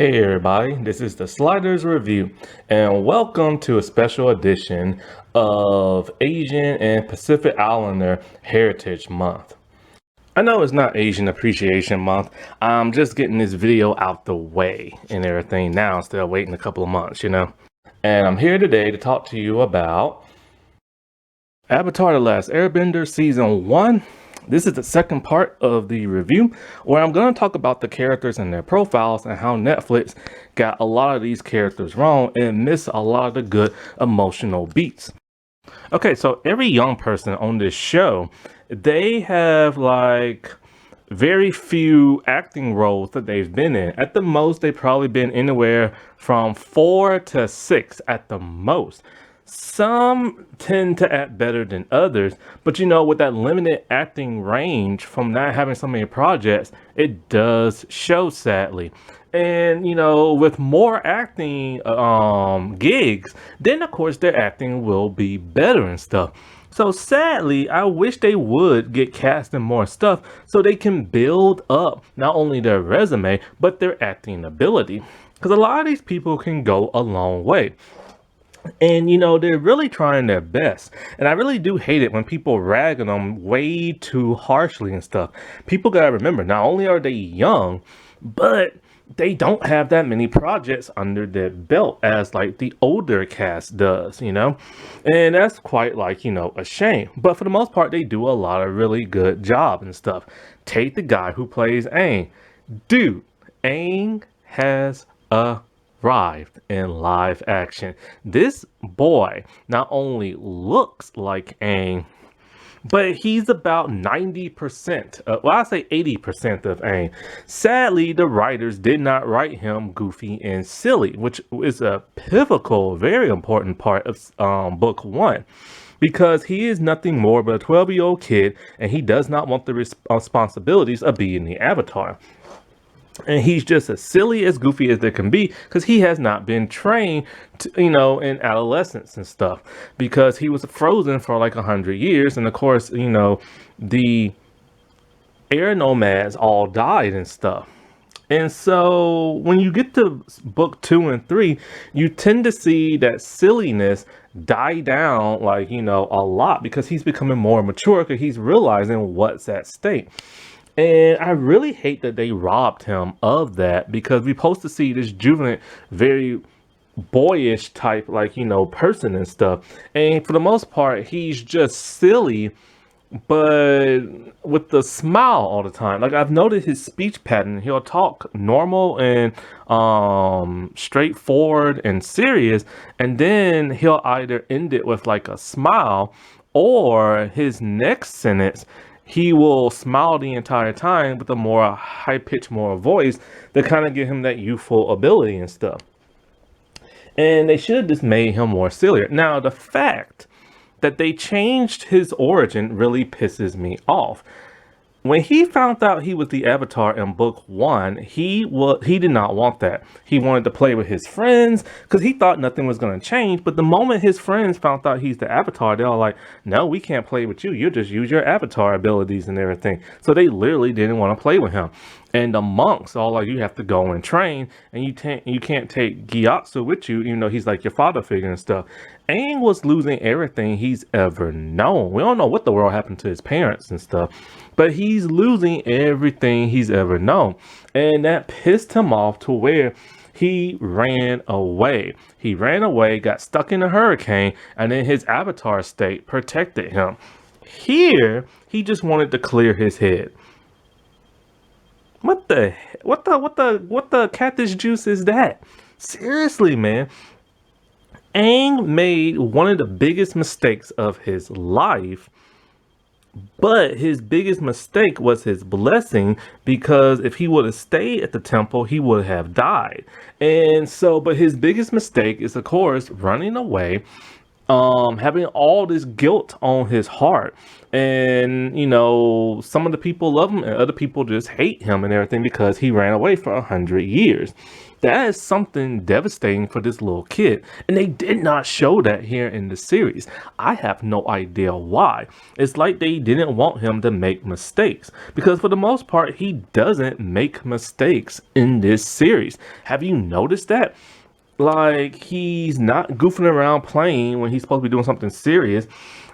Hey everybody, this is the Sliders Review, and welcome to a special edition of Asian and Pacific Islander Heritage Month. I know it's not Asian Appreciation Month, I'm just getting this video out the way and everything now instead of waiting a couple of months, And I'm here today to talk to you about Avatar: The Last Airbender Season 1. This is the second part of the review where I'm going to talk about the characters and their profiles and how Netflix got a lot of these characters wrong and missed a lot of the good emotional beats. Okay, so every young person on this show, they have like very few acting roles that they've been in. At the most, they've probably been anywhere from 4 to 6 at the most. Some tend to act better than others, but with that limited acting range from not having so many projects, it does show sadly. And with more acting gigs, then of course their acting will be better and stuff. So sadly, I wish they would get cast in more stuff so they can build up not only their resume, but their acting ability. Because a lot of these people can go a long way. And they're really trying their best. And I really do hate it when people rag on them way too harshly and stuff. People gotta remember, not only are they young, but they don't have that many projects under their belt as like the older cast does, and that's quite like a shame. But for the most part, they do a lot of really good job and stuff. Take the guy who plays Aang. Dude, Aang has arrived in live action. This boy not only looks like Aang, but he's about 90%, well, I say 80% of Aang. Sadly, the writers did not write him goofy and silly, which is a pivotal, very important part of book 1. Because he is nothing more but a 12-year-old kid, and he does not want the responsibilities of being the Avatar. And he's just as silly, as goofy as there can be, because he has not been trained to, in adolescence and stuff, because he was frozen for like 100 years. And of course, the air nomads all died and stuff. And so when you get to book 2 and 3, you tend to see that silliness die down like, a lot, because he's becoming more mature, because he's realizing what's at stake. And I really hate that they robbed him of that, because we're supposed to see this juvenile, very boyish type, like, person and stuff. And for the most part, he's just silly, but with the smile all the time. Like, I've noticed his speech pattern. He'll talk normal and straightforward and serious, and then he'll either end it with like a smile, or his next sentence he will smile the entire time with a more high-pitched, more voice to kind of give him that youthful ability and stuff. And they should have just made him more sillier. Now, the fact that they changed his origin really pisses me off. When he found out he was the Avatar in book 1, he did not want that. He wanted to play with his friends because he thought nothing was going to change. But the moment his friends found out he's the Avatar, they were like, no, we can't play with you. You just use your Avatar abilities and everything. So they literally didn't want to play with him. And the monks all like, you have to go and train, and you can't take Gyatso with you, even though he's like your father figure and stuff. Aang was losing everything he's ever known. We don't know what the world happened to his parents and stuff, but he's losing everything he's ever known. And that pissed him off to where he ran away. He ran away, got stuck in a hurricane, and then his Avatar state protected him. Here, he just wanted to clear his head. What the cactus juice is that? Seriously, man. Aang made one of the biggest mistakes of his life, but his biggest mistake was his blessing, because if he would have stayed at the temple, he would have died. And so, but his biggest mistake is, of course, running away, having all this guilt on his heart. And, some of the people love him and other people just hate him and everything because he ran away for 100 years. That is something devastating for this little kid. And they did not show that here in the series. I have no idea why. It's like they didn't want him to make mistakes. Because for the most part, he doesn't make mistakes in this series. Have you noticed that? Like, he's not goofing around playing when he's supposed to be doing something serious.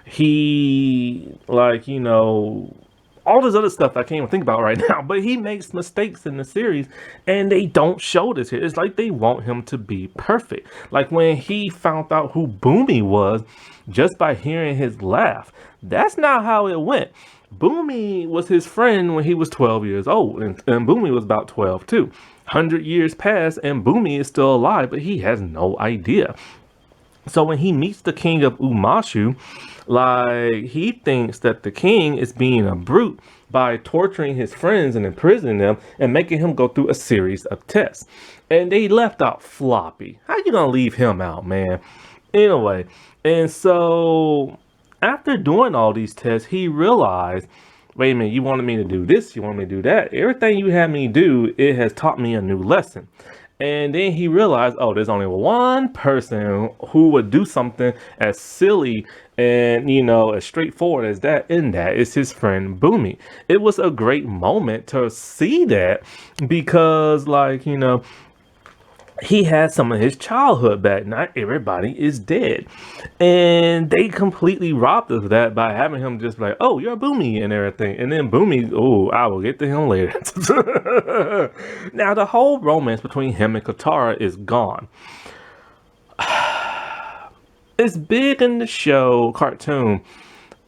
He, all this other stuff I can't even think about right now, but he makes mistakes in the series and they don't show this here. It's like they want him to be perfect. Like when he found out who Boomy was just by hearing his laugh. That's not how it went. Boomy was his friend when he was 12 years old, and Boomy was about 12 too. 100 years passed and Boomy is still alive, but he has no idea. So when he meets the king of Umashu, he thinks that the king is being a brute by torturing his friends and imprisoning them and making him go through a series of tests. And they left out Floppy. How you gonna leave him out, man? Anyway, and so after doing all these tests, he realized, wait a minute, you wanted me to do this, you wanted me to do that. Everything you had me do, it has taught me a new lesson. And then he realized, oh, there's only one person who would do something as silly and, as straightforward as that, and that is his friend Boomy. It was a great moment to see that because, he had some of his childhood back. Not everybody is dead. And they completely robbed us of that by having him just like, oh, you're Boomy and everything. And then Boomy, oh, I will get to him later. Now, the whole romance between him and Katara is gone. It's big in the show, cartoon.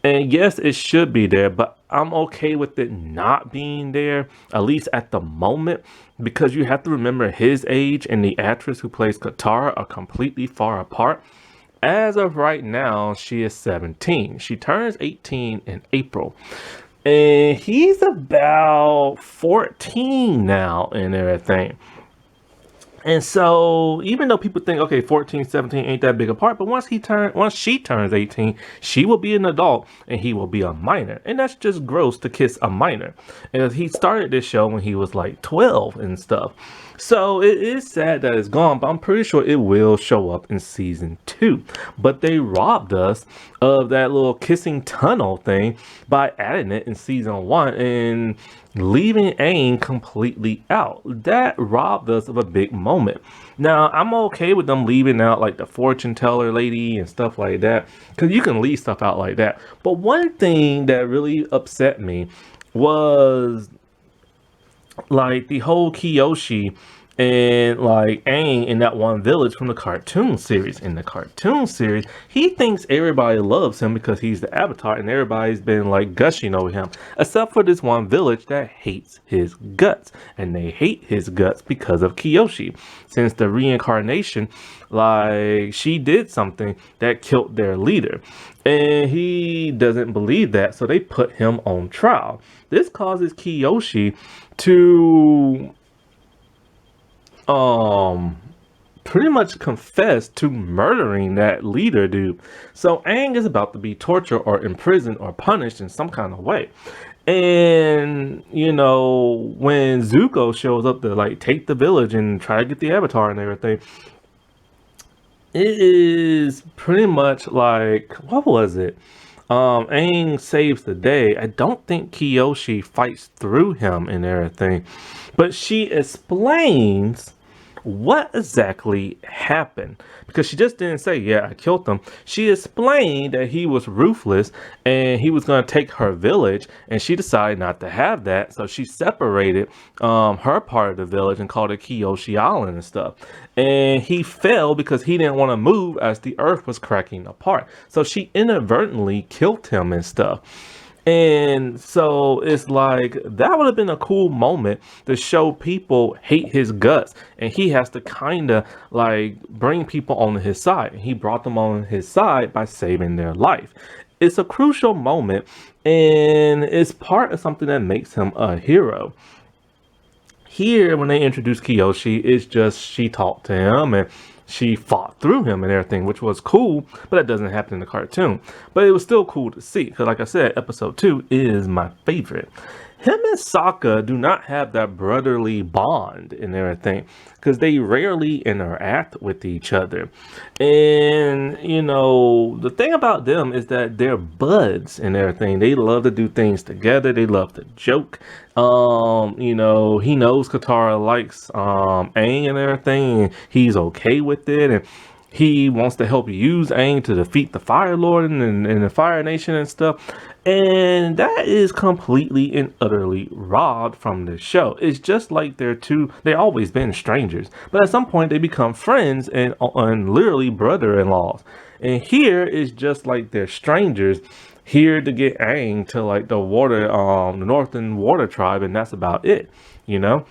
And yes, it should be there, but I'm okay with it not being there, at least at the moment, because you have to remember his age and the actress who plays Katara are completely far apart. As of right now, she is 17. She turns 18 in April. And he's about 14 now and everything. And so even though people think, okay, 14, 17 ain't that big apart, but once she turns 18, she will be an adult and he will be a minor. And that's just gross to kiss a minor. And he started this show when he was like 12 and stuff. So it is sad that it's gone, but I'm pretty sure it will show up in season 2. But they robbed us of that little kissing tunnel thing by adding it in season 1 and leaving Aang completely out. That robbed us of a big moment. Now, I'm okay with them leaving out like the fortune teller lady and stuff like that, because you can leave stuff out like that. But one thing that really upset me was the whole Kyoshi and Aang in that one village from the cartoon series. In the cartoon series, he thinks everybody loves him because he's the Avatar and everybody's been gushing over him, except for this one village that hates his guts. And they hate his guts because of Kyoshi. Since the reincarnation, she did something that killed their leader. And he doesn't believe that, so they put him on trial. This causes Kyoshi to pretty much confess to murdering that leader dude. So Aang is about to be tortured or imprisoned or punished in some kind of way. And when Zuko shows up to take the village and try to get the Avatar and everything, it is pretty much what was it? Aang saves the day. I don't think Kyoshi fights through him and everything, but she explains what exactly happened, because she just didn't say, yeah, I killed him. She explained that he was ruthless and he was going to take her village, and she decided not to have that, so she separated her part of the village and called it Kyoshi Island and stuff. And he fell because he didn't want to move as the earth was cracking apart, so she inadvertently killed him and stuff. And so it's that would have been a cool moment to show people hate his guts, and he has to kind of bring people on his side. He brought them on his side by saving their life. It's a crucial moment, and it's part of something that makes him a hero. Here, when they introduce Kyoshi, it's just she talked to him and she fought through him and everything, which was cool, but that doesn't happen in the cartoon. But it was still cool to see, because like I said, episode 2 is my favorite. Him and Sokka do not have that brotherly bond and everything, because they rarely interact with each other. And, you know, the thing about them is that they're buds and everything. They love to do things together. They love to joke. You know, he knows Katara likes Aang and everything, and he's okay with it. And he wants to help use Aang to defeat the Fire Lord and the Fire Nation and stuff. And that is completely and utterly robbed from the show. It's just like they always been strangers, but at some point they become friends and literally brother-in-laws. And here is just like they're strangers here to get Aang to like the Northern Water Tribe, and that's about it, you know?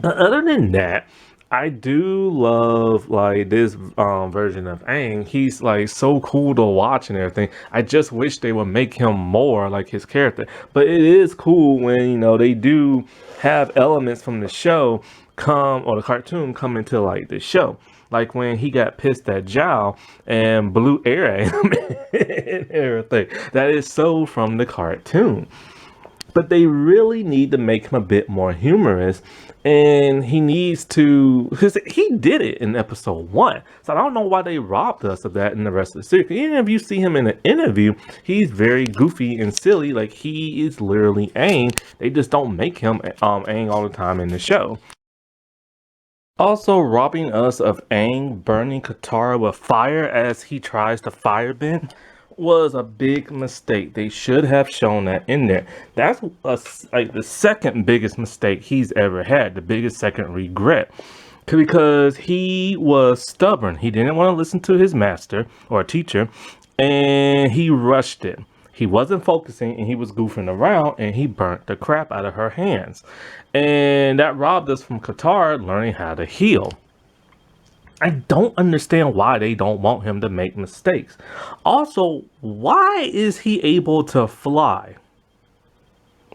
But other than that, I do love like this version of Aang. He's like so cool to watch and everything. I just wish they would make him more like his character. But it is cool when, you know, they do have elements from the show or the cartoon come into like the show. Like when he got pissed at Zhao and blew air at him and everything. That is so from the cartoon. But they really need to make him a bit more humorous, and he needs to, because he did it in episode 1. So I don't know why they robbed us of that in the rest of the series. Even if you see him in an interview, he's very goofy and silly. Like, he is literally Aang. They just don't make him Aang all the time in the show. Also robbing us of Aang burning Katara with fire as he tries to firebend was a big mistake. They should have shown that in there. That's like the second biggest mistake he's ever had, the biggest second regret, because he was stubborn. He didn't want to listen to his master or teacher, and he rushed it. He wasn't focusing, and he was goofing around, and he burnt the crap out of her hands. And that robbed us from Katara learning how to heal. I don't understand why they don't want him to make mistakes. Also, why is he able to fly?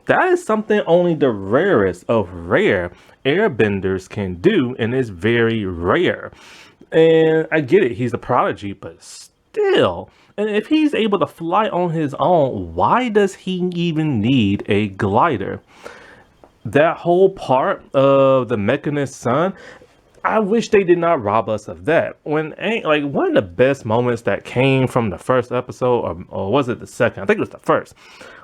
That is something only the rarest of rare airbenders can do, and it's very rare. And I get it, he's a prodigy, but still. And if he's able to fly on his own, why does he even need a glider? That whole part of the Mechanist Sun, I wish they did not rob us of that. When Aang, like one of the best moments that came from the first episode, or was it the second? I think it was the first,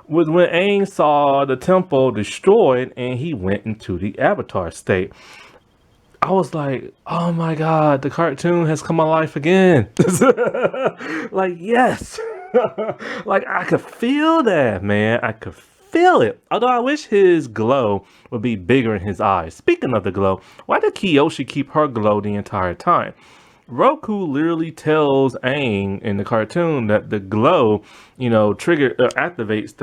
was when Aang saw the temple destroyed and he went into the Avatar state. I was like, oh my God, the cartoon has come alive again. Like, yes. Like, I could feel that, man. I could feel it. Although I wish his glow would be bigger in his eyes. Speaking of the glow, why did Kyoshi keep her glow the entire time? Roku literally tells Aang in the cartoon that the glow, you know, activates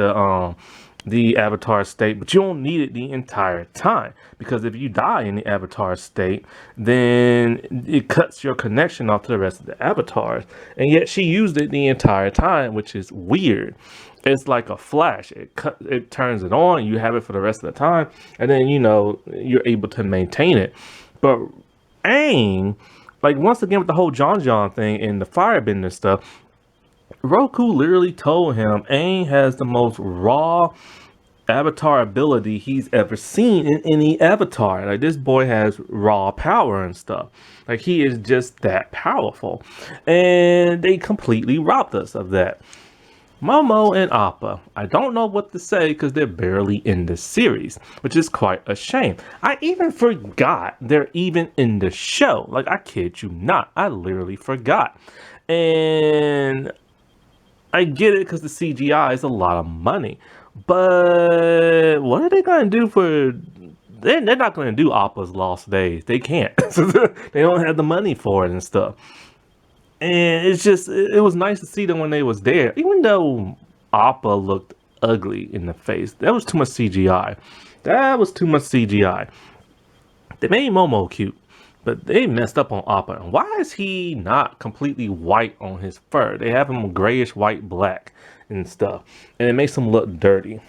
the Avatar state, but you don't need it the entire time, because if you die in the Avatar state, then it cuts your connection off to the rest of the avatars. And yet she used it the entire time, which is weird. It's like a flash. It turns it on, you have it for the rest of the time, and then, you know, you're able to maintain it. But Aang, like, once again with the whole John thing and the firebender stuff, Roku literally told him Aang has the most raw avatar ability he's ever seen in any avatar. Like, this boy has raw power and stuff. Like, he is just that powerful. And they completely robbed us of that. Momo and Appa, I don't know what to say because they're barely in the series, which is quite a shame. I even forgot they're even in the show. Like, I kid you not, I literally forgot. And I get it because the CGI is a lot of money, but what are they going to do for... They're not going to do Appa's Lost Days. They can't. They don't have the money for it and stuff. And it's just, it was nice to see them when they was there. Even though Appa looked ugly in the face, that was too much CGI. That was too much CGI. They made Momo cute, but they messed up on Appa. And why is he not completely white on his fur? They have him grayish, white, black and stuff. And it makes him look dirty.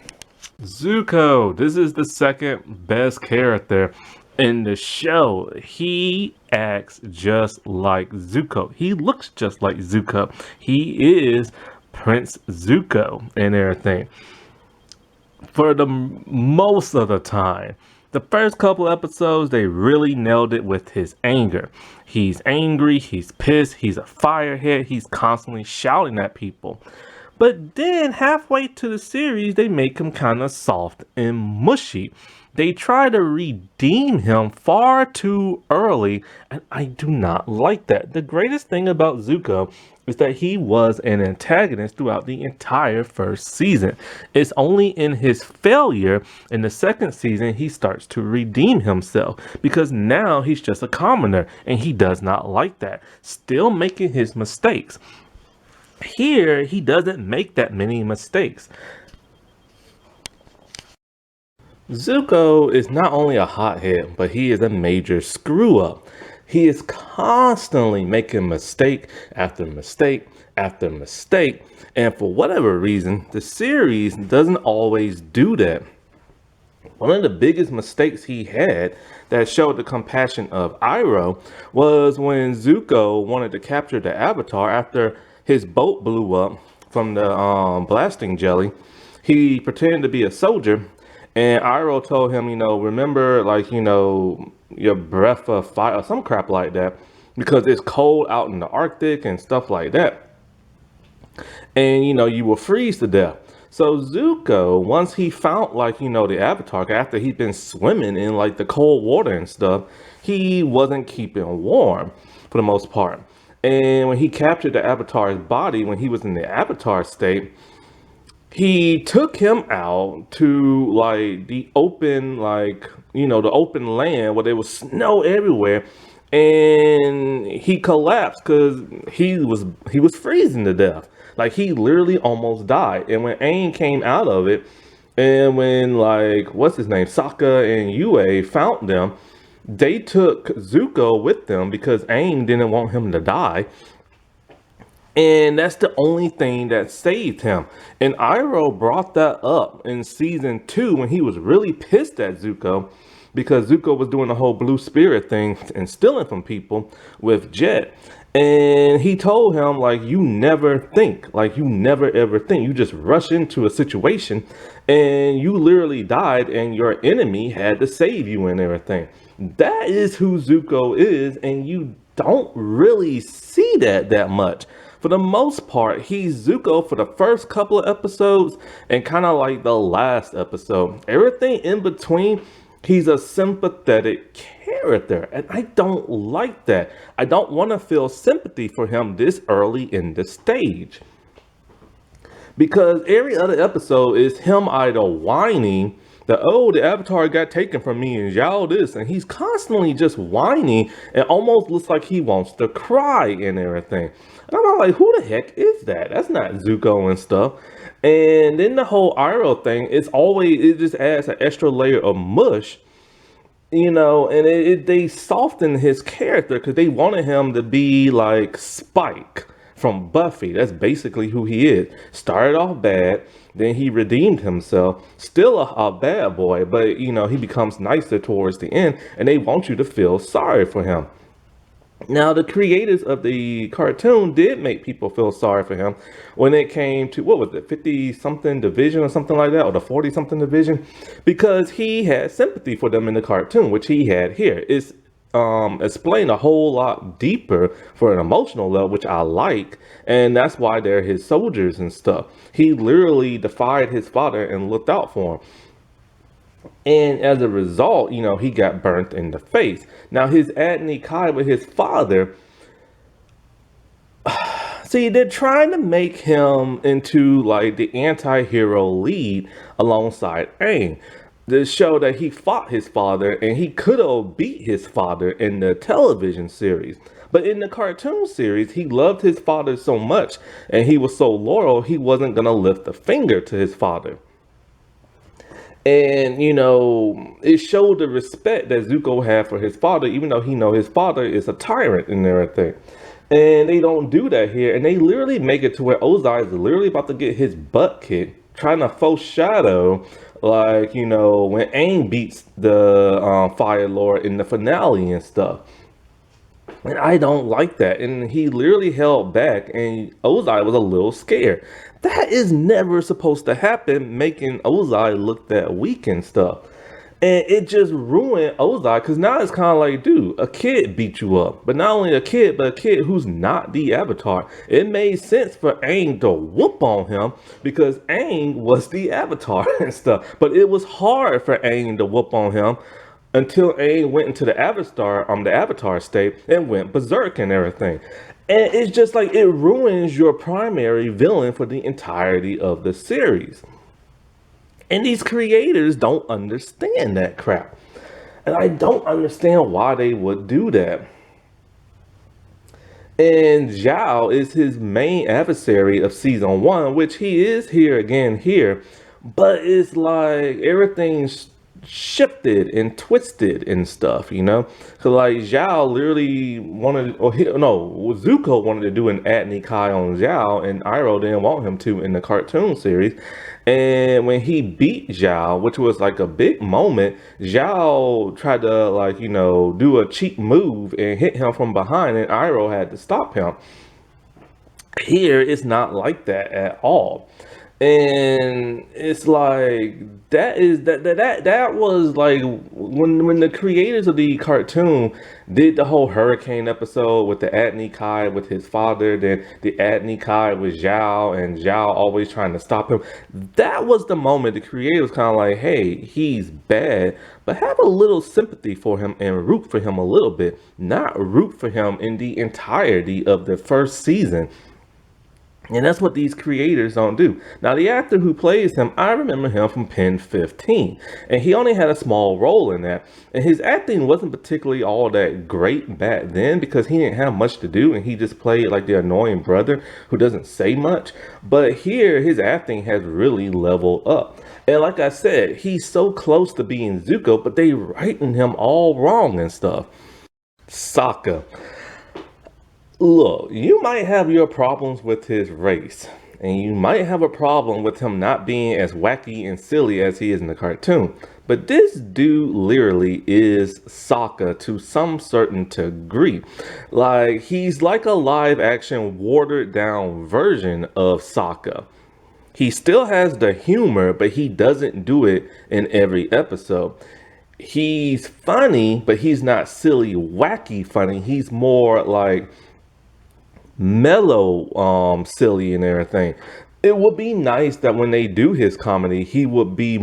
Zuko, this is the second best character In the show, he acts just like Zuko. He looks just like Zuko. He is Prince Zuko and everything. For the most of the time, the first couple episodes, they really nailed it with his anger. He's angry, he's pissed, he's a firehead, he's constantly shouting at people. But then halfway to the series, they make him kind of soft and mushy. They try to redeem him far too early, and I do not like that. The greatest thing about Zuko is that he was an antagonist throughout the entire first season. It's only in his failure in the second season he starts to redeem himself, because now he's just a commoner and he does not like that. Still making his mistakes. Here, he doesn't make that many mistakes. Zuko is not only a hothead, but he is a major screw up. He is constantly making mistake after mistake after mistake, and for whatever reason, the series doesn't always do that. One of the biggest mistakes he had that showed the compassion of Iroh was when Zuko wanted to capture the Avatar after his boat blew up from the blasting jelly. He pretended to be a soldier, and Iroh told him, remember, your breath of fire or some crap like that, because it's cold out in the Arctic and stuff like that. And, you will freeze to death. So Zuko, once he found, the Avatar, after he'd been swimming in, the cold water and stuff, he wasn't keeping warm for the most part. And when he captured the Avatar's body, when he was in the Avatar state, he took him out to, the open, the open land where there was snow everywhere. And he collapsed because he was freezing to death. He literally almost died. And when Aang came out of it, and when what's his name, Sokka and Yue found them, they took Zuko with them because Aang didn't want him to die. And that's the only thing that saved him. And Iroh brought that up in season 2 when he was really pissed at Zuko, because Zuko was doing the whole blue spirit thing and stealing from people with Jet. And he told him, you never think, you never ever think. You just rush into a situation and you literally died and your enemy had to save you and everything. That is who Zuko is, and you don't really see that much. For the most part, he's Zuko for the first couple of episodes and kind of the last episode. Everything in between, he's a sympathetic character, and I don't like that. I don't want to feel sympathy for him this early in the stage, because every other episode is him either whining that, oh, the Avatar got taken from me and y'all this, and he's constantly just whining and almost looks like he wants to cry and everything. And I'm like, who the heck is that? That's not Zuko and stuff. And then the whole Iroh thing, it just adds an extra layer of mush, and they soften his character because they wanted him to be like Spike from Buffy. That's basically who he is. Started off bad, then he redeemed himself. Still a bad boy, but he becomes nicer towards the end, and they want you to feel sorry for him. Now, the creators of the cartoon did make people feel sorry for him when it came to, what was it, 50-something division or something like that, or the 40-something division, because he had sympathy for them in the cartoon, which he had here. It's explained a whole lot deeper for an emotional level, which I like, and that's why they're his soldiers and stuff. He literally defied his father and looked out for him. And as a result, he got burnt in the face. Now, his Adney Kai with his father, see, they're trying to make him into the anti-hero lead alongside Aang. To show that he fought his father and he could have beat his father in the television series. But in the cartoon series, he loved his father so much and he was so loyal, he wasn't going to lift a finger to his father. And, it showed the respect that Zuko had for his father, even though he his father is a tyrant and everything. And they don't do that here. And they literally make it to where Ozai is literally about to get his butt kicked, trying to foreshadow Like, you know, when Aang beats the Fire Lord in the finale and stuff. And I don't like that. And he literally held back, and Ozai was a little scared. That is never supposed to happen, making Ozai look that weak and stuff. And it just ruined Ozai, because now it's kind of like, dude, a kid beat you up. But not only a kid, but a kid who's not the Avatar. It made sense for Aang to whoop on him because Aang was the Avatar and stuff. But it was hard for Aang to whoop on him until Aang went into the Avatar state and went berserk and everything. And it's just like it ruins your primary villain for the entirety of the series. And these creators don't understand that crap. And I don't understand why they would do that. And Zhao is his main adversary of season 1, which he is here again here. But it's like everything's shifted and twisted and stuff, you know? Cause like Zhao literally wanted, Zuko wanted to do an Atney Kai on Zhao, and Iroh didn't want him to in the cartoon series. And when he beat Zhao, which was like a big moment, Zhao tried to like, you know, do a cheap move and hit him from behind, and Iroh had to stop him. Here, it's not like that at all. And it's like that was like when the creators of the cartoon did the whole hurricane episode with the Atney Kai with his father, then the Atney Kai with Zhao, and Zhao always trying to stop him. That was the moment the creator was kind of like, hey, he's bad, but have a little sympathy for him and root for him a little bit, not root for him in the entirety of the first season. And that's what these creators don't do. Now, the actor who plays him, I remember him from Pen 15. And he only had a small role in that. And his acting wasn't particularly all that great back then because he didn't have much to do. And he just played like the annoying brother who doesn't say much. But here, his acting has really leveled up. And like I said, he's so close to being Zuko, but they writing him all wrong and stuff. Sokka. Look, you might have your problems with his race, and you might have a problem with him not being as wacky and silly as he is in the cartoon. But this dude literally is Sokka to some certain degree. Like, he's like a live action watered down version of Sokka. He still has the humor, but he doesn't do it in every episode. He's funny, but he's not silly, wacky funny. He's more like mellow, silly and everything. It would be nice that when they do his comedy, he would be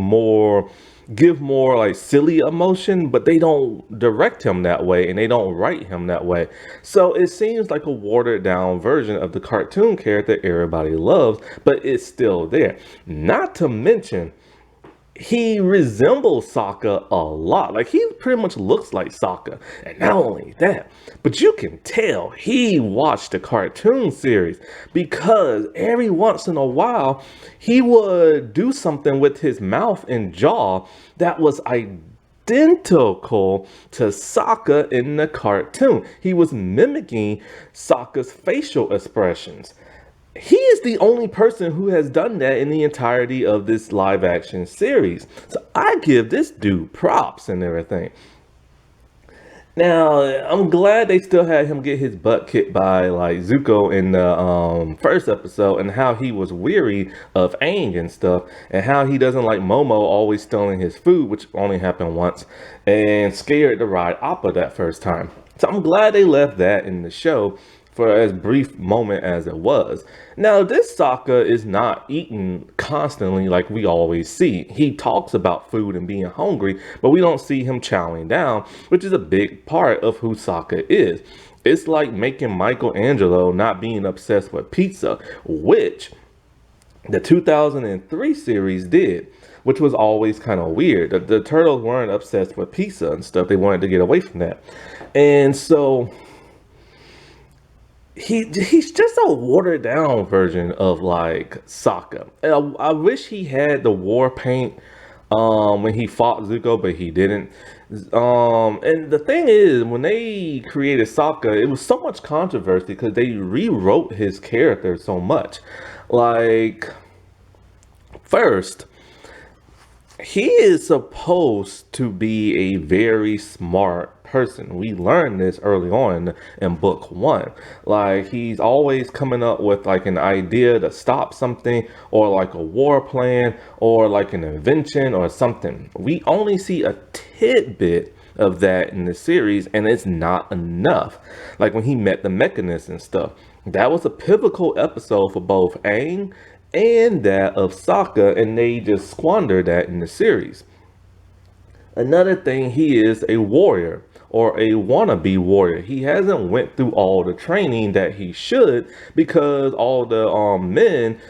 give more like silly emotion, but they don't direct him that way and they don't write him that way. So it seems like a watered down version of the cartoon character everybody loves, but it's still there. Not to mention, he resembles Sokka a lot. Like, he pretty much looks like Sokka. And not only that, but you can tell he watched the cartoon series because every once in a while he would do something with his mouth and jaw that was identical to Sokka in the cartoon. He was mimicking Sokka's facial expressions. He is the only person who has done that in the entirety of this live action series. So I give this dude props and everything. Now, I'm glad they still had him get his butt kicked by like Zuko in the first episode, and how he was weary of Aang and stuff, and how he doesn't like Momo always stealing his food, which only happened once, and scared to ride Appa that first time. So I'm glad they left that in the show for as brief moment as it was. Now, this Sokka is not eating constantly like we always see. He talks about food and being hungry, but we don't see him chowing down, which is a big part of who Sokka is. It's like making Michelangelo not being obsessed with pizza, which the 2003 series did, which was always kind of weird. The turtles weren't obsessed with pizza and stuff. They wanted to get away from that. And so he's just a watered down version of like Sokka. And I wish he had the war paint when he fought Zuko, but he didn't. And the thing is, when they created Sokka, it was so much controversy because they rewrote his character so much. Like, first, He is supposed to be a very smart person. We learned this early on in book one. Like, he's always coming up with like an idea to stop something, or like a war plan, or like an invention or something. We only see a tidbit of that in the series, and it's not enough. Like when he met the mechanist and stuff, that was a pivotal episode for both Aang and that of Sokka, and they just squandered that in the series. Another thing, he is a warrior, or a wannabe warrior. He hasn't went through all the training that he should, because all the men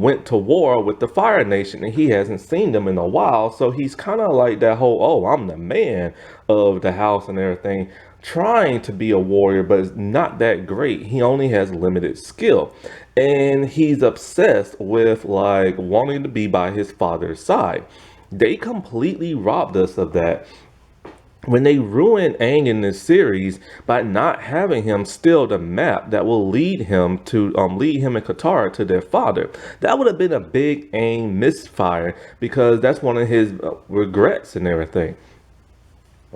went to war with the Fire Nation, and he hasn't seen them in a while. So he's kind of like that whole, oh, I'm the man of the house and everything, trying to be a warrior, but it's not that great. He only has limited skill, and he's obsessed with like wanting to be by his father's side. They completely robbed us of that when they ruined Aang in this series by not having him steal the map that will lead him and Katara to their father. That would have been a big Aang misfire, because that's one of his regrets and everything.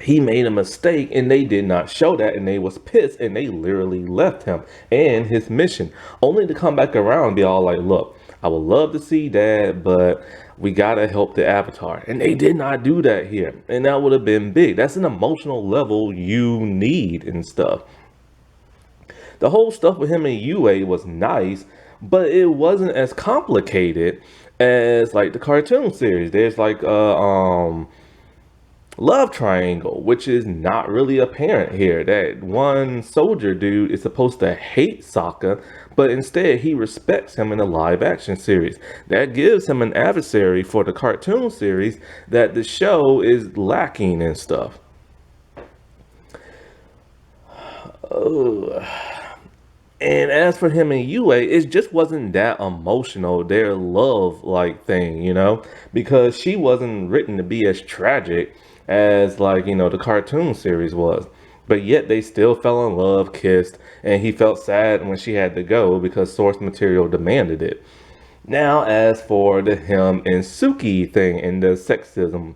He made a mistake and they did not show that, and they was pissed, and they literally left him and his mission, only to come back around and be all like, look, I would love to see Dad, but we gotta help the Avatar. And they did not do that here, and that would have been big. That's an emotional level you need and stuff. The whole stuff with him and Yue was nice, but it wasn't as complicated as like the cartoon series. There's like love triangle, which is not really apparent here. That one soldier dude is supposed to hate Sokka, but instead he respects him in the live action series. That gives him an adversary for the cartoon series that the show is lacking and stuff. And as for him and Yue, it just wasn't that emotional, their love like thing, because she wasn't written to be as tragic as like, the cartoon series was. But yet they still fell in love, kissed, and he felt sad when she had to go because source material demanded it. Now, as for the him and Suki thing and the sexism,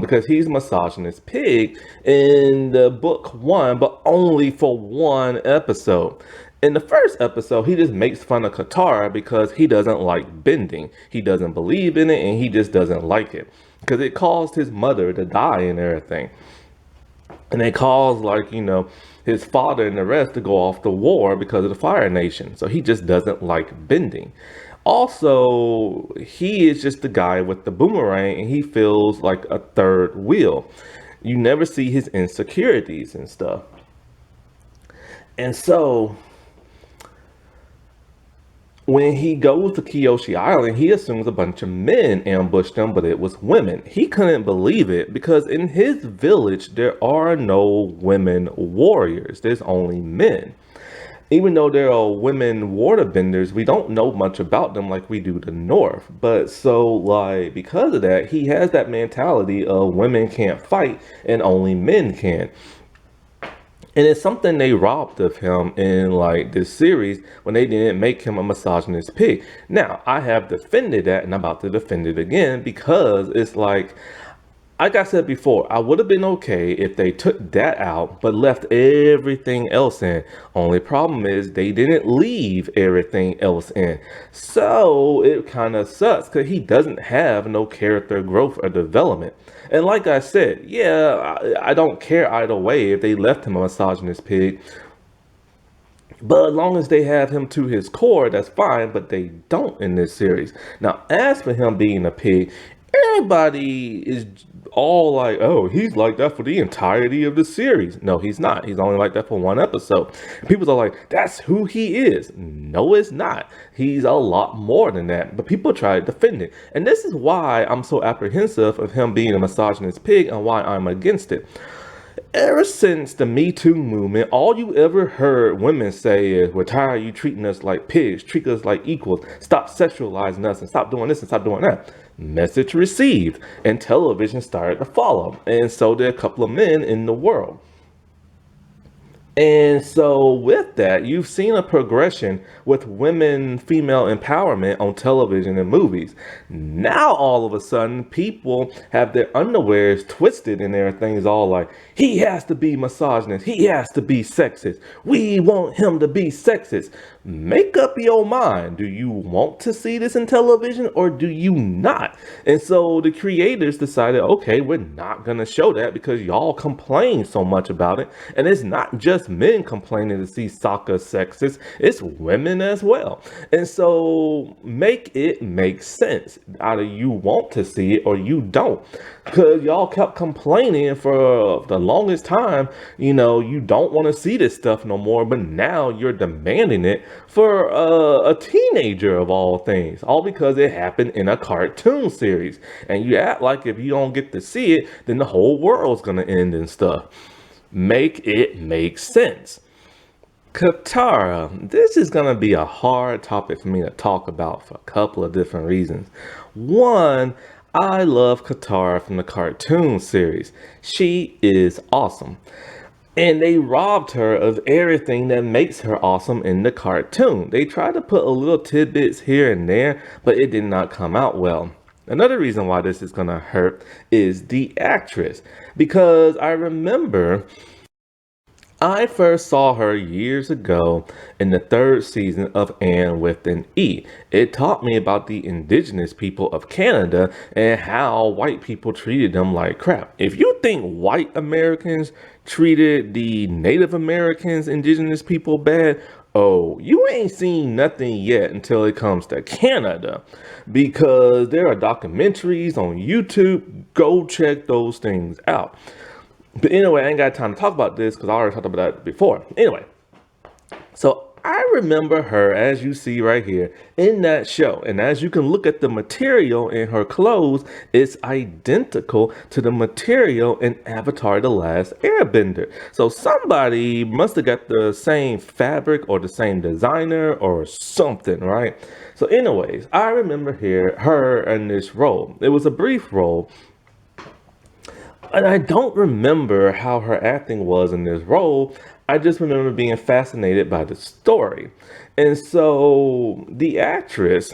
because he's a misogynist pig in the book one, but only for one episode. In the first episode, he just makes fun of Katara because he doesn't like bending. He doesn't believe in it, and he just doesn't like it, because it caused his mother to die and everything. And it caused, like, his father and the rest to go off to war because of the Fire Nation. So he just doesn't like bending. Also, he is just the guy with the boomerang, and he feels like a third wheel. You never see his insecurities and stuff. And so when he goes to Kyoshi Island, he assumes a bunch of men ambushed him, but it was women. He couldn't believe it, because in his village, there are no women warriors. There's only men. Even though there are women waterbenders, we don't know much about them like we do the North. But so, like, because of that, he has that mentality of women can't fight and only men can. And it's something they robbed of him in like this series when they didn't make him a misogynist pig. Now, I have defended that, and I'm about to defend it again, because it's like I said before, I would have been okay if they took that out but left everything else in. Only problem is they didn't leave everything else in. So it kind of sucks, because he doesn't have no character growth or development. And like I said, yeah, I don't care either way if they left him a misogynist pig. But as long as they have him to his core, that's fine, but they don't in this series. Now, as for him being a pig, everybody is all like, oh, he's like that for the entirety of the series. No, he's not. He's only like that for one episode. People are like, that's who he is. No, it's not. He's a lot more than that. But people try to defend it. And this is why I'm so apprehensive of him being a misogynist pig, and why I'm against it. Ever since the Me Too movement, all you ever heard women say is, we're tired of you treating us like pigs, treat us like equals, stop sexualizing us, and stop doing this and stop doing that. Message received, and television started to follow, and so did a couple of men in the world. And so, with that, you've seen a progression with women, female empowerment on television and movies. Now, all of a sudden, people have their underwears twisted and everything's all like, he has to be misogynist, he has to be sexist, we want him to be sexist. Make up your mind. Do you want to see this in television or do you not? And so the creators decided, okay, we're not going to show that because y'all complain so much about it. And it's not just men complaining to see soccer sexist, it's women as well. And so make it make sense. Either you want to see it or you don't. Because y'all kept complaining for the longest time, you don't want to see this stuff no more, but now you're demanding it for a teenager of all things, all because it happened in a cartoon series. And you act like if you don't get to see it, then the whole world's going to end and stuff. Make it make sense. Katara, this is going to be a hard topic for me to talk about for a couple of different reasons. One, I love Katara from the cartoon series. She is awesome. And they robbed her of everything that makes her awesome in the cartoon. They tried to put a little tidbits here and there, but it did not come out well. Another reason why this is going to hurt is the actress. Because I remember I first saw her years ago in the third season of Anne with an E. It taught me about the indigenous people of Canada and how white people treated them like crap. If you think white Americans treated the Native Americans, indigenous people bad, oh, you ain't seen nothing yet until it comes to Canada, because there are documentaries on YouTube. Go check those things out. But anyway, I ain't got time to talk about this because I already talked about that before. Anyway, so I remember her, as you see right here, in that show. And as you can look at the material in her clothes, it's identical to the material in Avatar: The Last Airbender. So somebody must have got the same fabric or the same designer or something, right? So anyways, I remember her in this role. It was a brief role. And I don't remember how her acting was in this role. I just remember being fascinated by the story. And so the actress,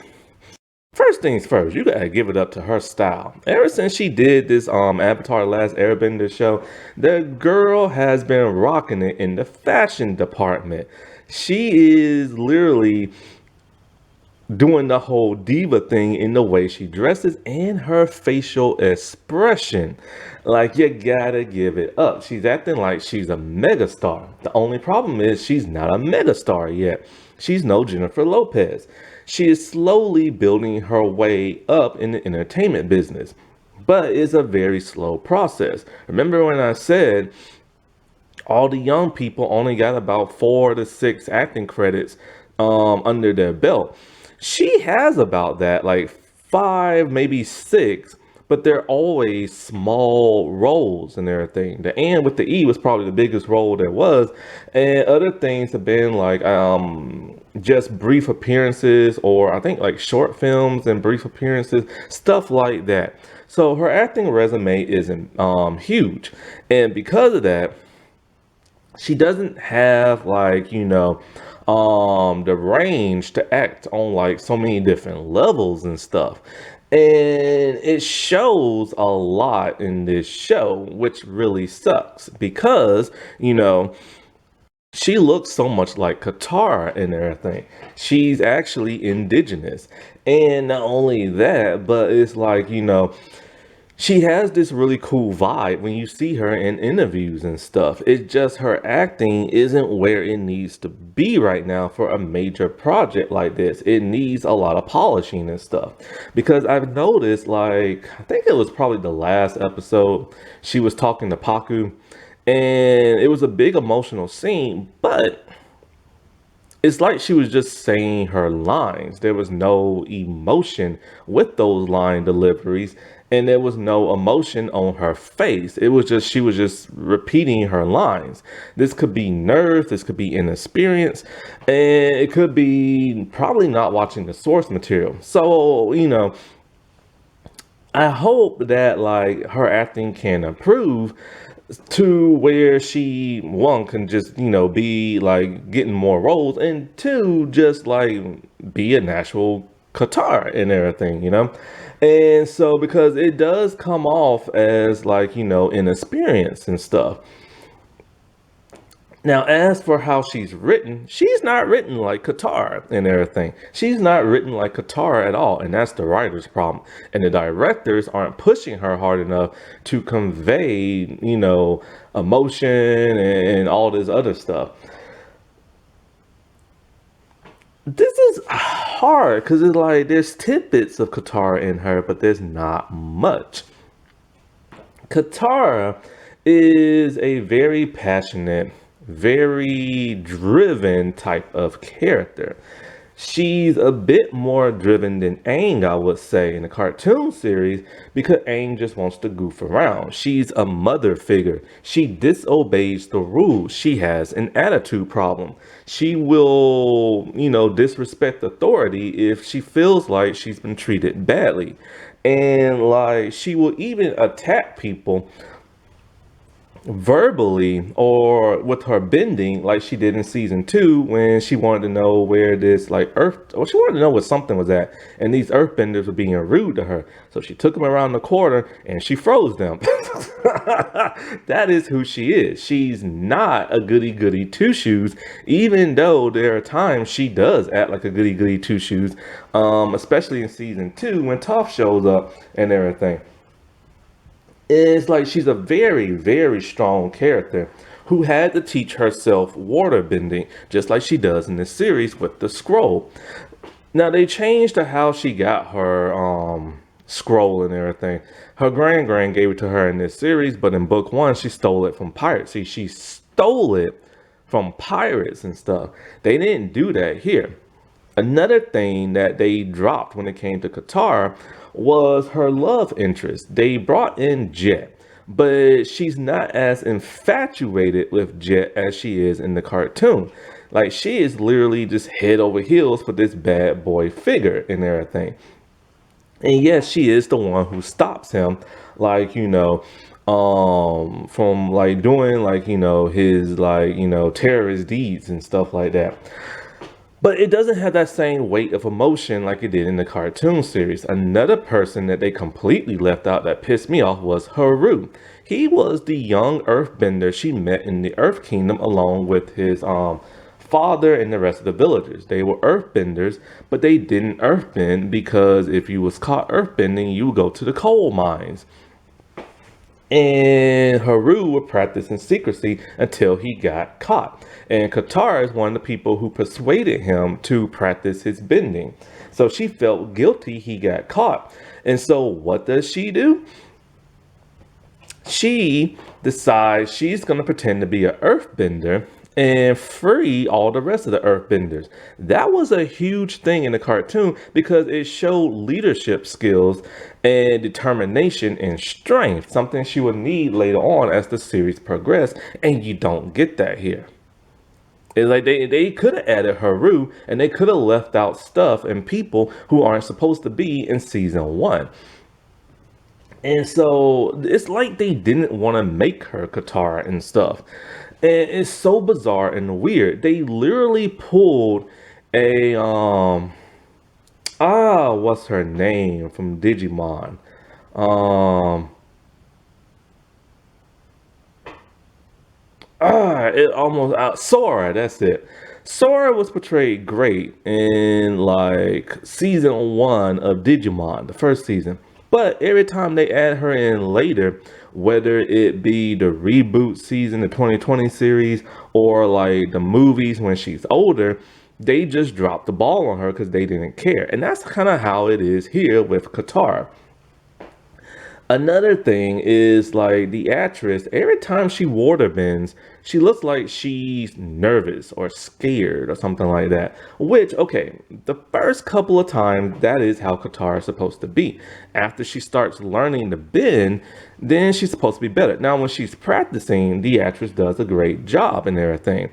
first things first, you gotta give it up to her style. Ever since she did this Avatar: Last Airbender show, the girl has been rocking it in the fashion department. She is literally doing the whole diva thing in the way she dresses and her facial expression. Like, you gotta give it up. She's acting like she's a megastar. The only problem is she's not a megastar yet. She's no Jennifer Lopez. She is slowly building her way up in the entertainment business, but it's a very slow process. Remember when I said all the young people only got about 4 to 6 acting credits under their belt? She has about that, like 5, maybe 6, but they're always small roles and everything. The Anne with the E was probably the biggest role there was, and other things have been like just brief appearances, or I think like short films and brief appearances, stuff like that. So her acting resume isn't huge, and because of that, she doesn't have like, the range to act on like so many different levels and stuff. And it shows a lot in this show, which really sucks because, she looks so much like Katara and everything. She's actually indigenous. And not only that, but it's like, she has this really cool vibe when you see her in interviews and stuff. It's just her acting isn't where it needs to be right now for a major project like this. It needs a lot of polishing and stuff. Because I've noticed, like, I think it was probably the last episode, she was talking to Paku, and it was a big emotional scene, but it's like she was just saying her lines. There was no emotion with those line deliveries, and there was no emotion on her face. It was just, she was just repeating her lines. This could be nerves, this could be inexperience, and it could be probably not watching the source material. So, I hope that like her acting can improve, to where she, one, can just, be like getting more roles, and two, just like be a natural Qatar and everything. And so because it does come off as like, inexperience and stuff. Now, as for how she's not written like Qatar and everything. She's not written like Qatar at all, and that's the writer's problem. And the directors aren't pushing her hard enough to convey, emotion and all this other stuff. This is hard because it's like there's tidbits of Qatar in her, but there's not much. Katara is a very passionate, very driven type of character. She's a bit more driven than Aang, I would say, in the cartoon series because Aang just wants to goof around. She's a mother figure. She disobeys the rules. She has an attitude problem. She will, disrespect authority if she feels like she's been treated badly. And like she will even attack people verbally or with her bending like she did in season 2 when she wanted to know where this like earth, or she wanted to know where something was at, and these earthbenders were being rude to her, so she took them around the corner and she froze them. That is who she is. She's not a goody two shoes, even though there are times she does act like a goody two shoes, especially in season 2 when Toph shows up and everything. It's like she's a very, very strong character who had to teach herself water bending, just like she does in this series with the scroll. Now they changed to how she got her scroll and everything. Her grand gave it to her in this series, but in book 1 she stole it from pirates. See, she stole it from pirates and stuff. They didn't do that here. Another thing that they dropped when it came to Qatar was her love interest. They brought in Jet, but she's not as infatuated with Jet as she is in the cartoon. Like she is literally just head over heels for this bad boy figure and everything. And yes, she is the one who stops him, like, from like doing like, his like, terrorist deeds and stuff like that. But it doesn't have that same weight of emotion like it did in the cartoon series. Another person that they completely left out that pissed me off was Haru. He was the young earthbender she met in the Earth Kingdom along with his father and the rest of the villagers. They were earthbenders, but they didn't earthbend because if you was caught earthbending, you would go to the coal mines. And Haru would practice in secrecy until he got caught. And Katara is one of the people who persuaded him to practice his bending. So she felt guilty he got caught. And so what does she do? She decides she's going to pretend to be an earthbender and free all the rest of the earthbenders. That was a huge thing in the cartoon because it showed leadership skills and determination and strength, something she would need later on as the series progressed, and you don't get that here. It's like they could have added Haru and they could have left out stuff and people who aren't supposed to be in season 1. And so it's like they didn't want to make her Katara and stuff. And it's so bizarre and weird. They literally pulled a what's her name from Digimon? It almost out Sora, that's it. Sora was portrayed great in like season 1 of Digimon, the first season. But every time they add her in later, whether it be the reboot season, the 2020 series, or like the movies when she's older, they just drop the ball on her because they didn't care. And that's kind of how it is here with Katara. Another thing is like the actress, every time she water bends, she looks like she's nervous or scared or something like that. Which, okay, the first couple of times, that is how Katara is supposed to be. After she starts learning to bend, then she's supposed to be better. Now, when she's practicing, the actress does a great job and everything.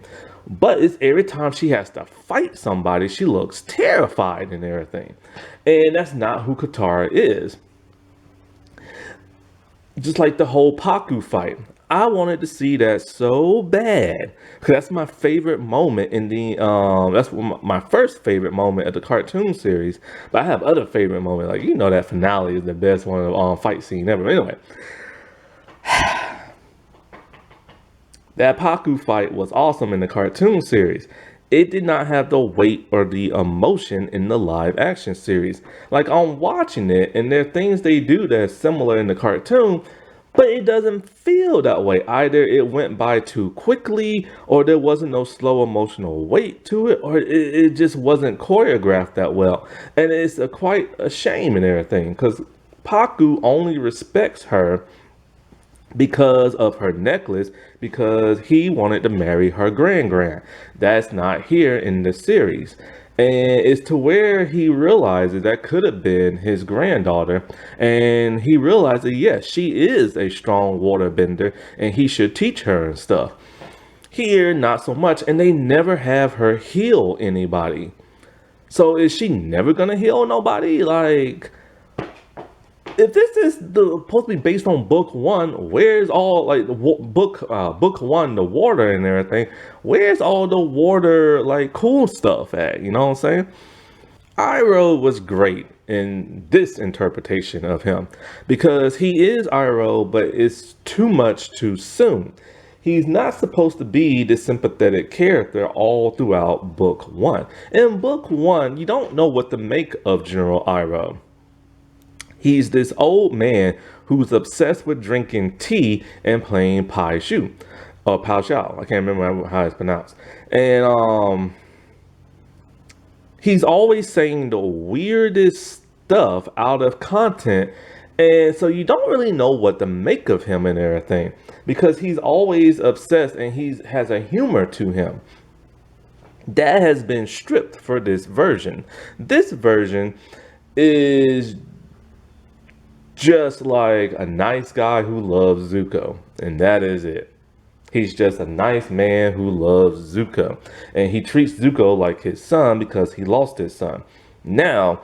But it's every time she has to fight somebody, she looks terrified and everything. And that's not who Katara is. Just like the whole Paku fight. I wanted to see that so bad because that's my favorite moment in the that's my first favorite moment of the cartoon series. But I have other favorite moments, like that finale is the best one of fight scene ever. Anyway, that Paku fight was awesome in the cartoon series. It did not have the weight or the emotion in the live action series. Like I'm watching it, and there are things they do that's similar in the cartoon, but it doesn't feel that way. Either it went by too quickly, or there wasn't no slow emotional weight to it, or it just wasn't choreographed that well. And it's quite a shame and everything, because Paku only respects her because of her necklace, because he wanted to marry her grand. That's not here in the series. And it's to where he realizes that could have been his granddaughter. And he realizes, yes, she is a strong waterbender and he should teach her and stuff. Here, not so much. And they never have her heal anybody. So is she never going to heal nobody? Like, if this is supposed to be based on book one, where's all like the book one, the water and everything? Where's all the water like cool stuff at? You know what I'm saying? Iroh was great in this interpretation of him because he is Iroh, but it's too much too soon. He's not supposed to be the sympathetic character all throughout book one. In book one, you don't know what to make of General Iroh. He's this old man who's obsessed with drinking tea and playing Pai Shu or Pao Xiao. I can't remember how it's pronounced. And he's always saying the weirdest stuff out of content. And so you don't really know what to make of him and everything because he's always obsessed and he has a humor to him. That has been stripped for this version. This version is just like a nice guy who loves Zuko, and that is it. He's just a nice man who loves Zuko, and he treats Zuko like his son because he lost his son. Now,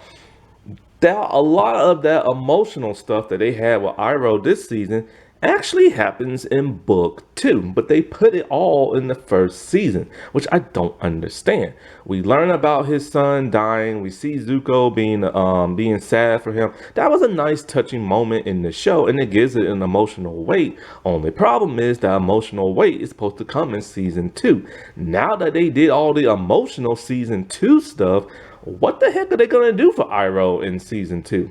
a lot of that emotional stuff that they had with Iroh this season actually happens in book two, but they put it all in the first season, which I don't understand. We learn about his son dying. We see Zuko being sad for him. That was a nice touching moment in the show, and it gives it an emotional weight. Only problem is that emotional weight is supposed to come in season two. Now that they did all the emotional season two stuff, what the heck are they gonna do for Iroh in season two?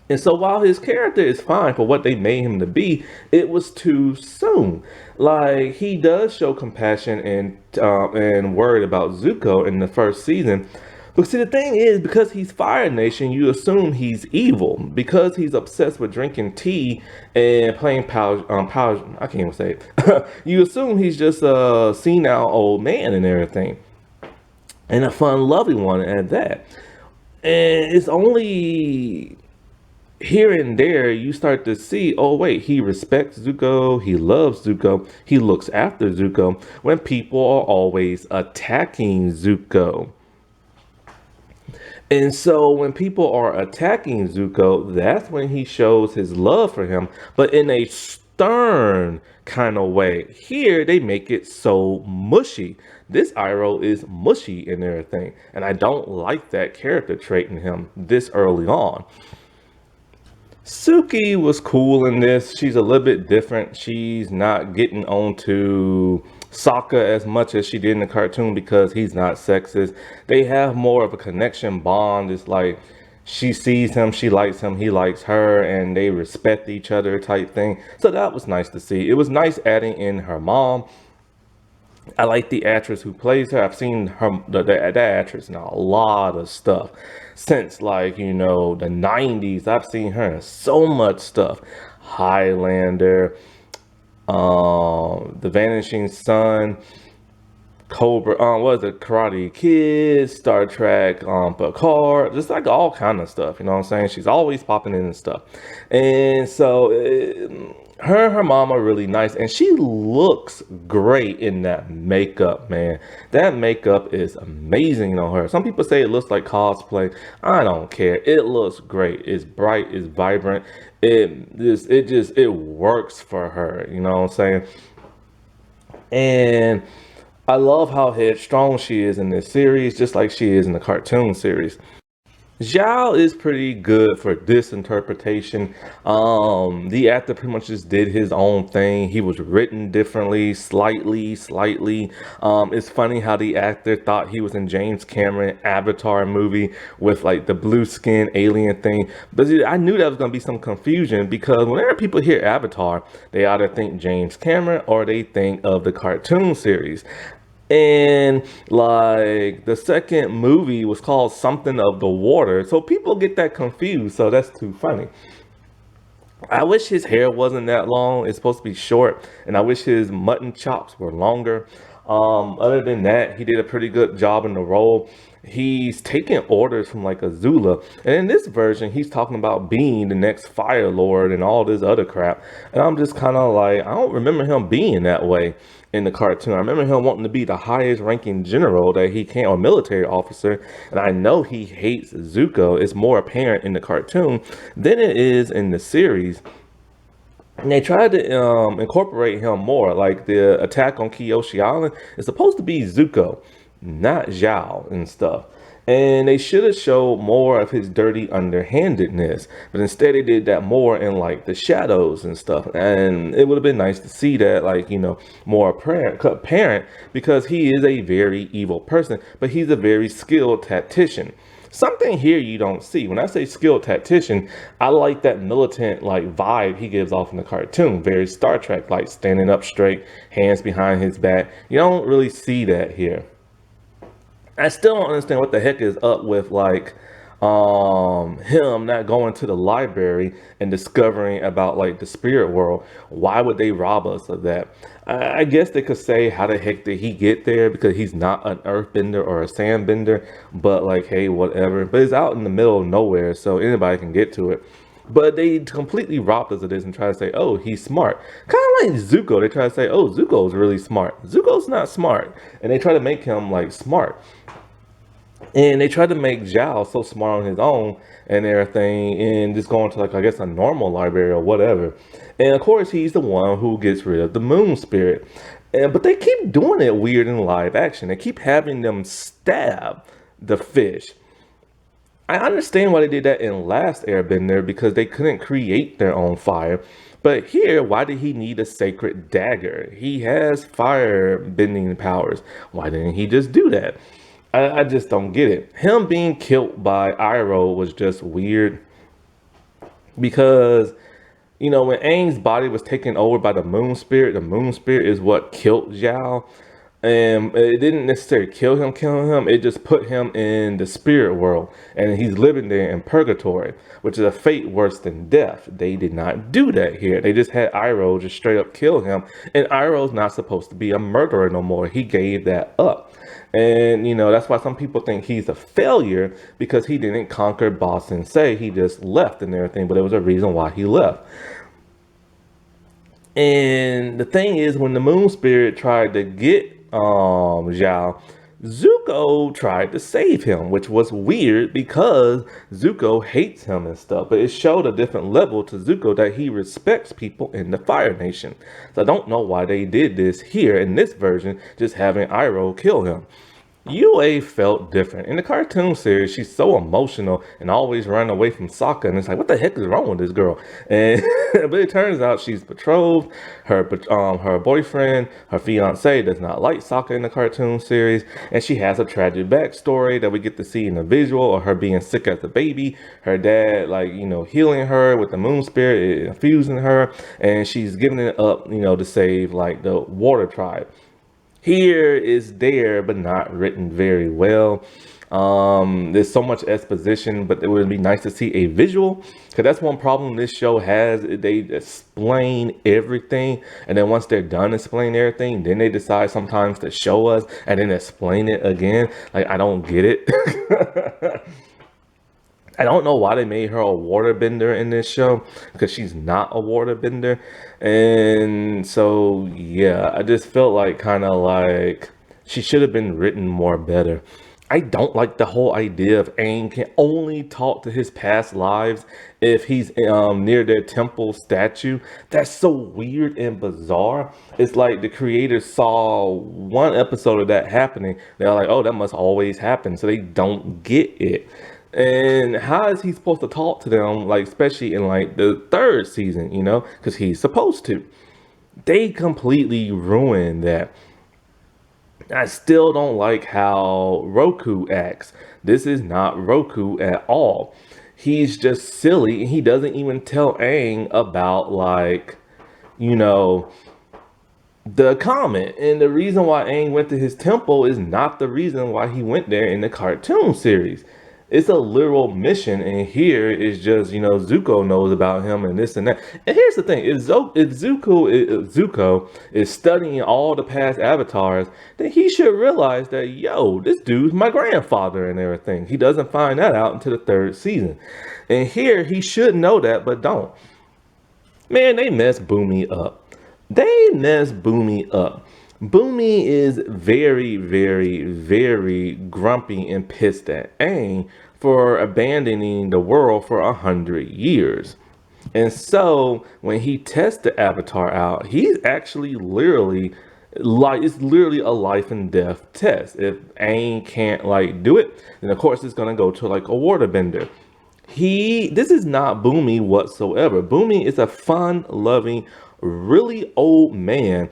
And so while his character is fine for what they made him to be, it was too soon. Like, he does show compassion and worried about Zuko in the first season. But see, the thing is, because he's Fire Nation, you assume he's evil. Because he's obsessed with drinking tea and playing I can't even say it. You assume he's just a senile old man and everything. And a fun, loving one at that. And it's only here and there you start to see, oh wait, he respects Zuko, he loves Zuko, he looks after Zuko when people are always attacking Zuko. And so when people are attacking Zuko, that's when he shows his love for him, but in a stern kind of way. Here they make it so mushy. This Iroh is mushy and everything, and I don't like that character trait in him this early on. Suki was cool in this. She's a little bit different. She's not getting onto Sokka as much as she did in the cartoon because he's not sexist. They have more of a connection bond. It's like she sees him, she likes him, he likes her, and they respect each other type thing. So that was nice to see. It was nice adding in her mom. I like the actress who plays her. I've seen her, the actress in a lot of stuff since, like, the 90s. I've seen her in so much stuff. Highlander, The Vanishing Sun, Cobra, what was it, Karate Kid, Star Trek, Picard, just like all kind of stuff, you know what I'm saying? She's always popping in and stuff. And so her mom are really nice, and she looks great in that makeup, man. That makeup is amazing on her. Some people say it looks like cosplay. I don't care. It looks great. It's bright, it's vibrant. It works for her, you know what I'm saying? And I love how headstrong she is in this series, just like she is in the cartoon series. Zhao is pretty good for this interpretation. The actor pretty much just did his own thing. He was written differently, slightly. It's funny how the actor thought he was in James Cameron Avatar movie with like the blue skin alien thing. But see, I knew that was gonna be some confusion because whenever people hear Avatar, they either think James Cameron or they think of the cartoon series. And like the second movie was called something of the water. So people get that confused. So that's too funny. I wish his hair wasn't that long. It's supposed to be short. And I wish his mutton chops were longer. Other than that, he did a pretty good job in the role. He's taking orders from like Azula. And in this version, he's talking about being the next Fire Lord and all this other crap. And I'm just kind of like, I don't remember him being that way in the cartoon. I remember him wanting to be the highest ranking general that he can, or military officer. And I know he hates Zuko. It's more apparent in the cartoon than it is in the series. And they tried to incorporate him more. Like the attack on Kyoshi Island is supposed to be Zuko, not Zhao and stuff. And they should have showed more of his dirty underhandedness, but instead they did that more in like the shadows and stuff. And it would have been nice to see that, like, you know, more apparent because he is a very evil person, but he's a very skilled tactician. Something here you don't see. When I say skilled tactician, I like that militant like vibe he gives off in the cartoon. Very Star Trek, like standing up straight, hands behind his back. You don't really see that here. I still don't understand what the heck is up with like him not going to the library and discovering about like the spirit world. Why would they rob us of that? I guess they could say how the heck did he get there because he's not an earthbender or a sandbender, but like, hey, whatever. But it's out in the middle of nowhere, so anybody can get to it. But they completely robbed us of this and try to say, oh, he's smart. Kind of like Zuko. They try to say, oh, Zuko's really smart. Zuko's not smart. And they try to make him like smart. And they tried to make Zhao so smart on his own and everything, and just going to like, I guess, a normal library or whatever. And of course, he's the one who gets rid of the moon spirit. But they keep doing it weird in live action. They keep having them stab the fish. I understand why they did that in Last Airbender because they couldn't create their own fire. But here, why did he need a sacred dagger? He has fire bending powers. Why didn't he just do that? I just don't get it. Him being killed by Iroh was just weird because, you know, when Aang's body was taken over by the moon spirit is what killed Zhao. And it didn't necessarily kill him. It just put him in the spirit world. And he's living there in purgatory, which is a fate worse than death. They did not do that here. They just had Iroh just straight up kill him. And Iroh's not supposed to be a murderer no more. He gave that up. And, you know, that's why some people think he's a failure because he didn't conquer Ba Sing Se. He just left and everything. But there was a reason why he left. And the thing is, when the moon spirit tried to get Zhao, Zuko tried to save him, which was weird because Zuko hates him and stuff. But it showed a different level to Zuko that he respects people in the Fire Nation. So I don't know why they did this here in this version, just having Iroh kill him. Yue felt different. In the cartoon series, she's so emotional and always running away from Sokka. And it's like, what the heck is wrong with this girl? And but it turns out she's betrothed. Her boyfriend, her fiance, does not like Sokka in the cartoon series. And she has a tragic backstory that we get to see in the visual, or her being sick as a baby. Her dad, like, you know, healing her with the moon spirit, infusing her. And she's giving it up, you know, to save, like, the water tribe. Here is there, but not written very well. There's so much exposition, but it would be nice to see a visual, because that's one problem this show has. They explain everything, and then once they're done explaining everything, then they decide sometimes to show us and then explain it again. Like, I don't get it. I don't know why they made her a waterbender in this show because she's not a waterbender. And so, yeah, I just felt like kind of like she should have been written more better. I don't like the whole idea of Aang can only talk to his past lives if he's near their temple statue. That's so weird and bizarre. It's like the creators saw one episode of that happening. They're like, oh, that must always happen. So they don't get it. And how is he supposed to talk to them, like, especially in like the third season, you know, because he's supposed to. They completely ruined that. I still don't like how Roku acts. This is not Roku at all. He's just silly and he doesn't even tell Aang about, like, you know, the comment. And the reason why Aang went to his temple is not the reason why he went there in the cartoon series. It's a literal mission, and here is just, you know, Zuko knows about him and this and that. And here's the thing: if Zuko is studying all the past avatars, then he should realize that, yo, this dude's my grandfather and everything. He doesn't find that out until the third season, and here he should know that, but don't. Man, they messed Boomy up. They messed Boomy up. Boomy is very, very, very grumpy and pissed at Aang for abandoning the world for 100 years. And so when he tests the Avatar out, he's actually literally like, it's literally a life and death test. If Aang can't like do it, then of course it's gonna go to like a waterbender. This is not Boomy whatsoever. Boomy is a fun-loving, really old man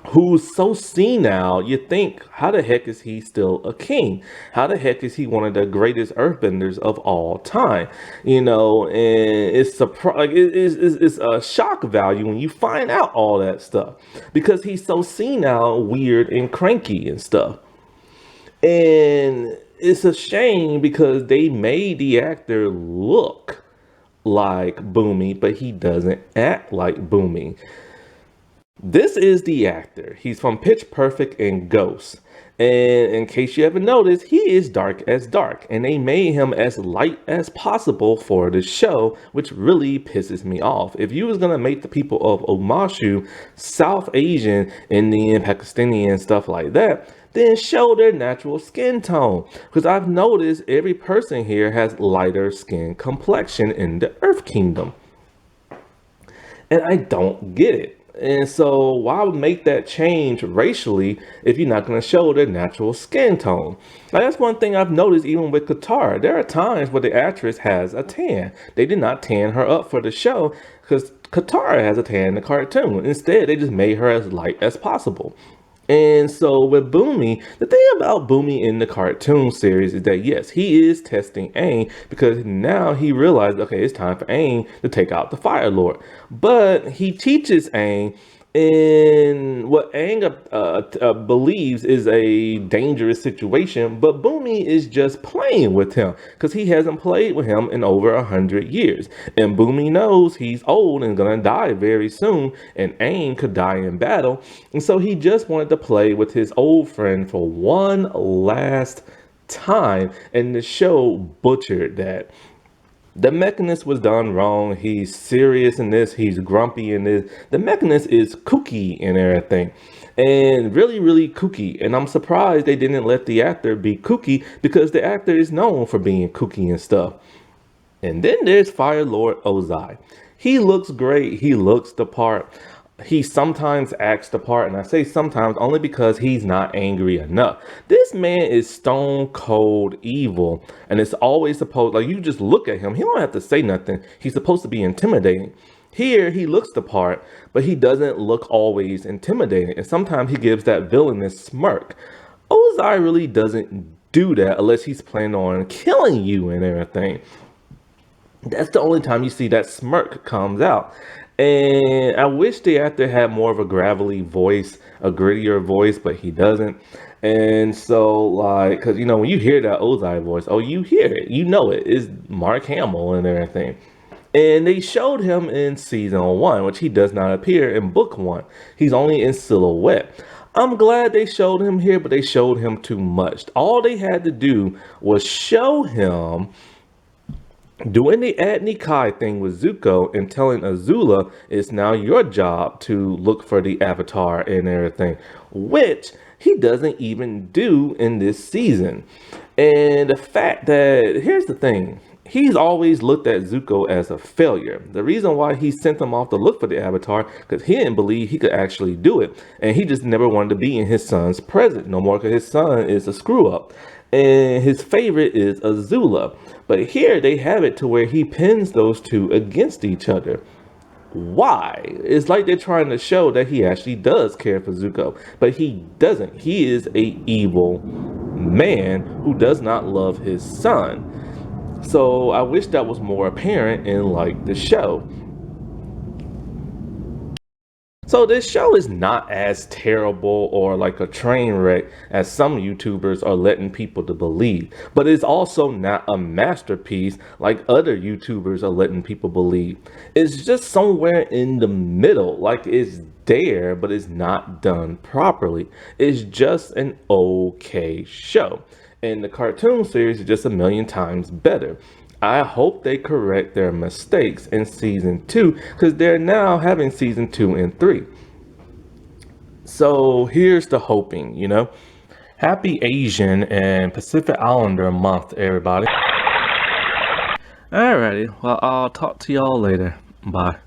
who's so senile, you think, how the heck is he still a king? How the heck is he one of the greatest earthbenders of all time? You know, and it's a shock value when you find out all that stuff because he's so senile, weird, and cranky and stuff. And it's a shame because they made the actor look like Boomy, but he doesn't act like Boomy. This is the actor. He's from Pitch Perfect and Ghost. And in case you haven't noticed, he is dark as dark. And they made him as light as possible for the show, which really pisses me off. If you was going to make the people of Omashu South Asian, Indian, Pakistani, and stuff like that, then show their natural skin tone. Because I've noticed every person here has lighter skin complexion in the Earth Kingdom. And I don't get it. And so why make that change racially if you're not going to show their natural skin tone? Now, that's one thing I've noticed even with Katara. There are times where the actress has a tan. They did not tan her up for the show because Katara has a tan in the cartoon. Instead, they just made her as light as possible. And so with Boomy, the thing about Boomy in the cartoon series is that, yes, he is testing Aang because now he realized, okay, it's time for Aang to take out the Fire Lord. But he teaches Aang in what Aang believes is a dangerous situation, but Boomy is just playing with him because he hasn't played with him in over 100 years. And Boomy knows he's old and gonna die very soon, and Aang could die in battle. And so he just wanted to play with his old friend for one last time, and the show butchered that. The Mechanist was done wrong. He's serious in this. He's grumpy in this. The Mechanist is kooky and everything. And really, really kooky. And I'm surprised they didn't let the actor be kooky because the actor is known for being kooky and stuff. And then there's Fire Lord Ozai. He looks great. He looks the part. He sometimes acts the part, and I say sometimes only because he's not angry enough. This man is stone cold evil, and it's always supposed, like, you just look at him, he don't have to say nothing. He's supposed to be intimidating. Here, he looks the part, but he doesn't look always intimidating, and sometimes he gives that villainous smirk. Ozai really doesn't do that unless he's planning on killing you and everything. That's the only time you see that smirk comes out. And I wish the actor had more of a gravelly voice, a grittier voice, but he doesn't. And so, like, because, you know, when you hear that Ozai voice, oh, you hear it. You know it. It's Mark Hamill and everything. And they showed him in season 1, which he does not appear in book 1. He's only in silhouette. I'm glad they showed him here, but they showed him too much. All they had to do was show him doing the Ad Nikai thing with Zuko and telling Azula it's now your job to look for the Avatar and everything, which he doesn't even do in this season. And the fact that, here's the thing, he's always looked at Zuko as a failure. The reason why he sent him off to look for the Avatar, because he didn't believe he could actually do it. And he just never wanted to be in his son's presence no more, because his son is a screw up. And his favorite is Azula. But here they have it to where he pins those two against each other. Why? It's like they're trying to show that he actually does care for Zuko, but he doesn't. He is a evil man who does not love his son. So I wish that was more apparent in like the show. So this show is not as terrible or like a train wreck as some YouTubers are letting people to believe, but it's also not a masterpiece like other YouTubers are letting people believe. It's just somewhere in the middle, like it's there, but it's not done properly. It's just an okay show. And the cartoon series is just a million times better. I hope they correct their mistakes in season 2, because they're now having season 2 and 3. So here's the hoping, Happy Asian and Pacific Islander month, everybody. Alrighty, well, I'll talk to y'all later. Bye.